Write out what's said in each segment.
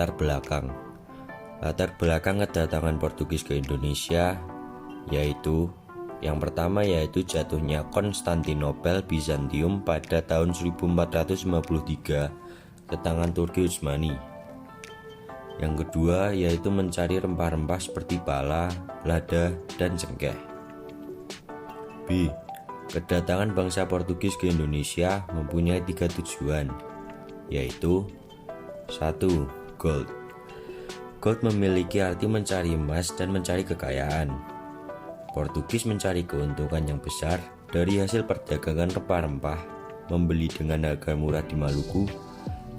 latar belakang. Latar belakang kedatangan Portugis ke Indonesia yaitu yang pertama yaitu jatuhnya Konstantinopel Bizantium pada tahun 1453 ke tangan Turki Utsmani. Yang kedua yaitu mencari rempah-rempah seperti pala, lada, dan cengkeh. B. Kedatangan bangsa Portugis ke Indonesia mempunyai 3 tujuan, yaitu 1. Gold. Gold memiliki arti mencari emas dan mencari kekayaan. Portugis mencari keuntungan yang besar dari hasil perdagangan rempah-rempah, membeli dengan harga murah di Maluku,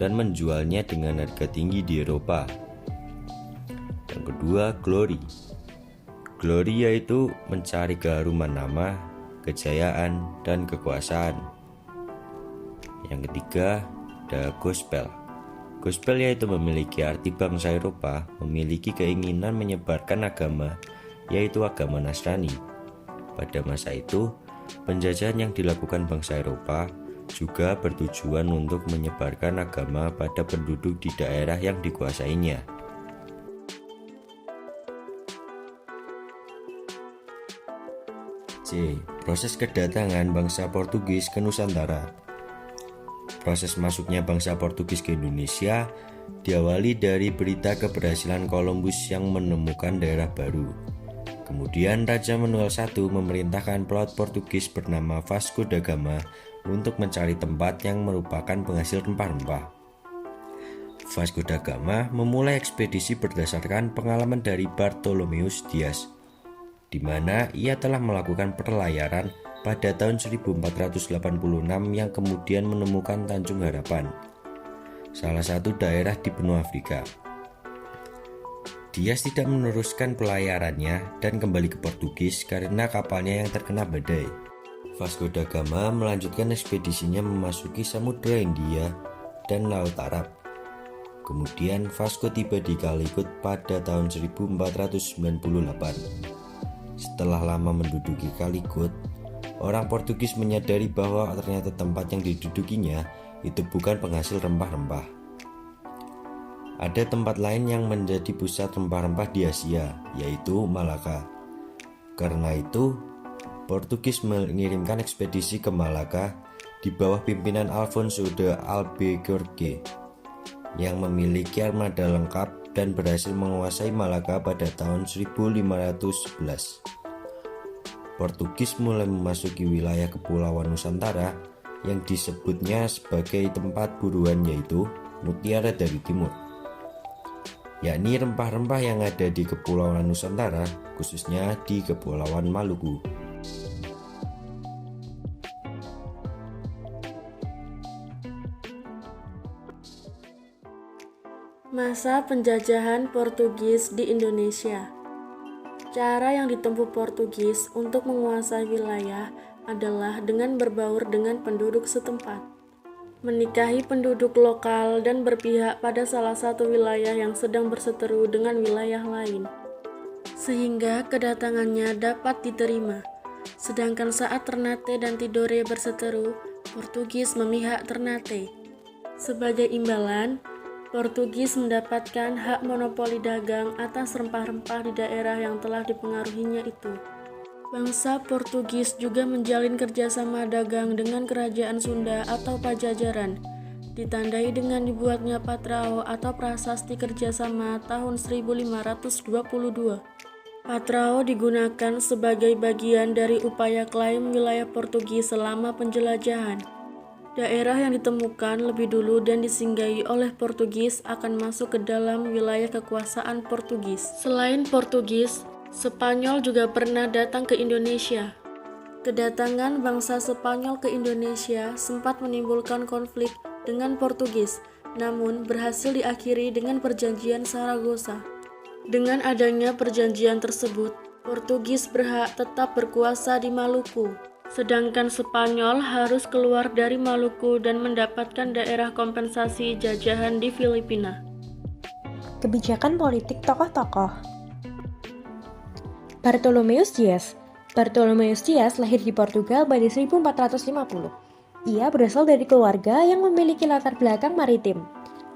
dan menjualnya dengan harga tinggi di Eropa. Yang kedua, glory. Glory yaitu mencari keharuman nama, kejayaan, dan kekuasaan. Yang ketiga, the gospel. Gospel yaitu memiliki arti bangsa Eropa memiliki keinginan menyebarkan agama, yaitu agama Nasrani. Pada masa itu, penjajahan yang dilakukan bangsa Eropa juga bertujuan untuk menyebarkan agama pada penduduk di daerah yang dikuasainya. C. Proses kedatangan bangsa Portugis ke Nusantara. Proses masuknya bangsa Portugis ke Indonesia diawali dari berita keberhasilan Columbus yang menemukan daerah baru. Kemudian Raja Manuel I memerintahkan pelaut Portugis bernama Vasco da Gama untuk mencari tempat yang merupakan penghasil rempah-rempah. Vasco da Gama memulai ekspedisi berdasarkan pengalaman dari Bartholomeus Dias, di mana ia telah melakukan perlayaran pada tahun 1486 yang kemudian menemukan Tanjung Harapan, salah satu daerah di benua Afrika. Dias tidak meneruskan pelayarannya dan kembali ke Portugis karena kapalnya yang terkena badai. Vasco da Gama melanjutkan ekspedisinya memasuki Samudra Hindia dan Laut Arab. Kemudian Vasco tiba di Calicut pada tahun 1498. Setelah lama menduduki Calicut, orang Portugis menyadari bahwa ternyata tempat yang didudukinya itu bukan penghasil rempah-rempah. Ada tempat lain yang menjadi pusat rempah-rempah di Asia, yaitu Malaka. Karena itu, Portugis mengirimkan ekspedisi ke Malaka di bawah pimpinan Alfonso de Albuquerque yang memiliki armada lengkap dan berhasil menguasai Malaka pada tahun 1511. Portugis mulai memasuki wilayah Kepulauan Nusantara yang disebutnya sebagai tempat buruan, yaitu mutiara dari timur, yakni rempah-rempah yang ada di Kepulauan Nusantara, khususnya di Kepulauan Maluku. Masa penjajahan Portugis di Indonesia. Cara yang ditempuh Portugis untuk menguasai wilayah adalah dengan berbaur dengan penduduk setempat, menikahi penduduk lokal dan berpihak pada salah satu wilayah yang sedang berseteru dengan wilayah lain, sehingga kedatangannya dapat diterima. Sedangkan saat Ternate dan Tidore berseteru, Portugis memihak Ternate. Sebagai imbalan, Portugis mendapatkan hak monopoli dagang atas rempah-rempah di daerah yang telah dipengaruhinya itu. Bangsa Portugis juga menjalin kerjasama dagang dengan kerajaan Sunda atau Pajajaran, ditandai dengan dibuatnya Patrao atau prasasti kerjasama tahun 1522. Patrao digunakan sebagai bagian dari upaya klaim wilayah Portugis selama penjelajahan. Daerah yang ditemukan lebih dulu dan disinggahi oleh Portugis akan masuk ke dalam wilayah kekuasaan Portugis. Selain Portugis, Spanyol juga pernah datang ke Indonesia. Kedatangan bangsa Spanyol ke Indonesia sempat menimbulkan konflik dengan Portugis, namun berhasil diakhiri dengan perjanjian Saragossa. Dengan adanya perjanjian tersebut, Portugis berhak tetap berkuasa di Maluku, sedangkan Spanyol harus keluar dari Maluku dan mendapatkan daerah kompensasi jajahan di Filipina. Kebijakan politik tokoh-tokoh. Bartholomeus Dias. Bartholomeus Dias lahir di Portugal pada 1450. Ia berasal dari keluarga yang memiliki latar belakang maritim.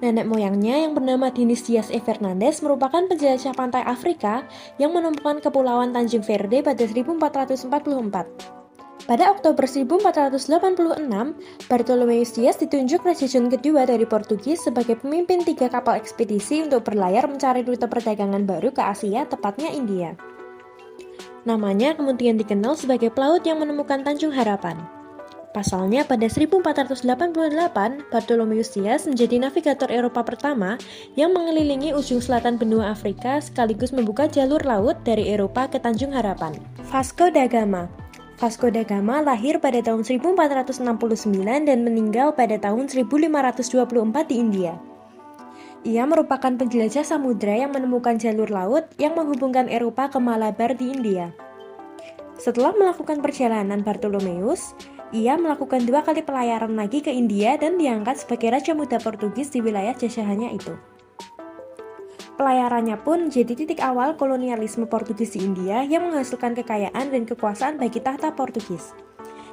Nenek moyangnya yang bernama Diniz Diaz e Fernandes merupakan penjelajah pantai Afrika yang menemukan kepulauan Tanjung Verde pada 1444. Pada Oktober 1486, Bartolomeus Dias ditunjuk Raja John kedua dari Portugis sebagai pemimpin 3 kapal ekspedisi untuk berlayar mencari rute perdagangan baru ke Asia, tepatnya India. Namanya kemudian dikenal sebagai pelaut yang menemukan Tanjung Harapan. Pasalnya, pada 1488, Bartolomeus Dias menjadi navigator Eropa pertama yang mengelilingi ujung selatan benua Afrika sekaligus membuka jalur laut dari Eropa ke Tanjung Harapan. Vasco da Gama. Vasco da Gama lahir pada tahun 1469 dan meninggal pada tahun 1524 di India. Ia merupakan penjelajah samudra yang menemukan jalur laut yang menghubungkan Eropa ke Malabar di India. Setelah melakukan perjalanan Bartolomeus, ia melakukan 2 kali pelayaran lagi ke India dan diangkat sebagai Raja Muda Portugis di wilayah jajahannya itu. Pelayarannya pun menjadi titik awal kolonialisme Portugis di India yang menghasilkan kekayaan dan kekuasaan bagi tahta Portugis,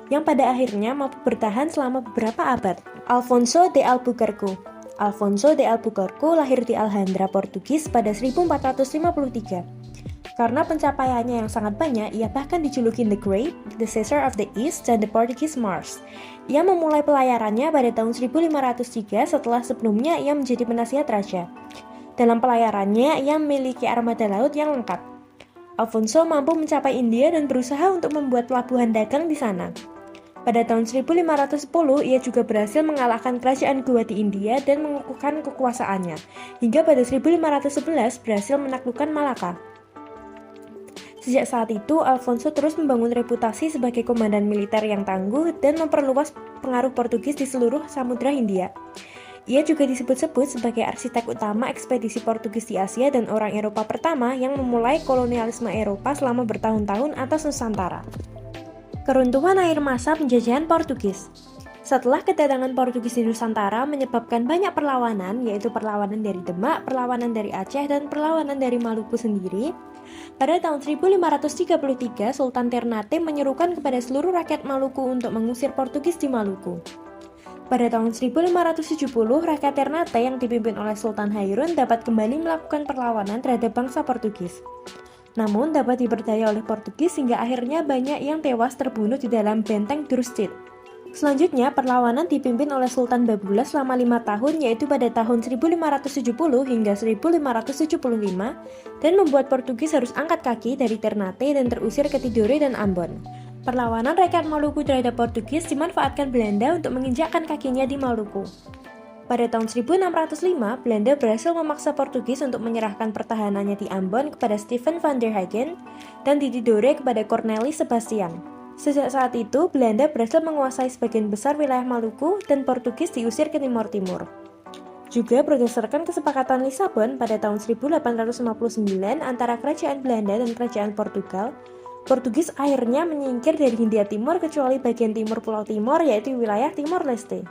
yang pada akhirnya mampu bertahan selama beberapa abad. Alfonso de Albuquerque. Alfonso de Albuquerque lahir di Alhandra, Portugis pada 1453. Karena pencapaiannya yang sangat banyak, ia bahkan dijuluki The Great, The Caesar of the East, dan The Portuguese Mars. Ia memulai pelayarannya pada tahun 1503 setelah sebelumnya ia menjadi penasihat raja. Dalam pelayarannya, ia memiliki armada laut yang lengkap. Alfonso mampu mencapai India dan berusaha untuk membuat pelabuhan dagang di sana. Pada tahun 1510, ia juga berhasil mengalahkan kerajaan Goa di India dan mengukuhkan kekuasaannya, hingga pada 1511 berhasil menaklukkan Malaka. Sejak saat itu, Alfonso terus membangun reputasi sebagai komandan militer yang tangguh dan memperluas pengaruh Portugis di seluruh Samudra Hindia. Ia juga disebut-sebut sebagai arsitek utama ekspedisi Portugis di Asia dan orang Eropa pertama yang memulai kolonialisme Eropa selama bertahun-tahun atas Nusantara. Keruntuhan akhir masa penjajahan Portugis. Setelah kedatangan Portugis di Nusantara menyebabkan banyak perlawanan, yaitu perlawanan dari Demak, perlawanan dari Aceh, dan perlawanan dari Maluku sendiri, pada tahun 1533 Sultan Ternate menyerukan kepada seluruh rakyat Maluku untuk mengusir Portugis di Maluku. Pada tahun 1570, rakyat Ternate yang dipimpin oleh Sultan Hairun dapat kembali melakukan perlawanan terhadap bangsa Portugis. Namun dapat diperdaya oleh Portugis hingga akhirnya banyak yang tewas terbunuh di dalam benteng Durstid. Selanjutnya, perlawanan dipimpin oleh Sultan Babula selama 5 tahun, yaitu pada tahun 1570 hingga 1575, dan membuat Portugis harus angkat kaki dari Ternate dan terusir ke Tidore dan Ambon. Perlawanan rakyat Maluku terhadap Portugis dimanfaatkan Belanda untuk menginjakkan kakinya di Maluku. Pada tahun 1605, Belanda berhasil memaksa Portugis untuk menyerahkan pertahanannya di Ambon kepada Stephen van der Hagen dan di Tidore kepada Cornelis Sebastian. Sejak saat itu, Belanda berhasil menguasai sebagian besar wilayah Maluku dan Portugis diusir ke Timor Timur. Juga berdasarkan kesepakatan Lisabon pada tahun 1859 antara Kerajaan Belanda dan Kerajaan Portugal, Portugis akhirnya menyingkir dari Hindia Timur kecuali bagian timur Pulau Timor, yaitu wilayah Timor Leste.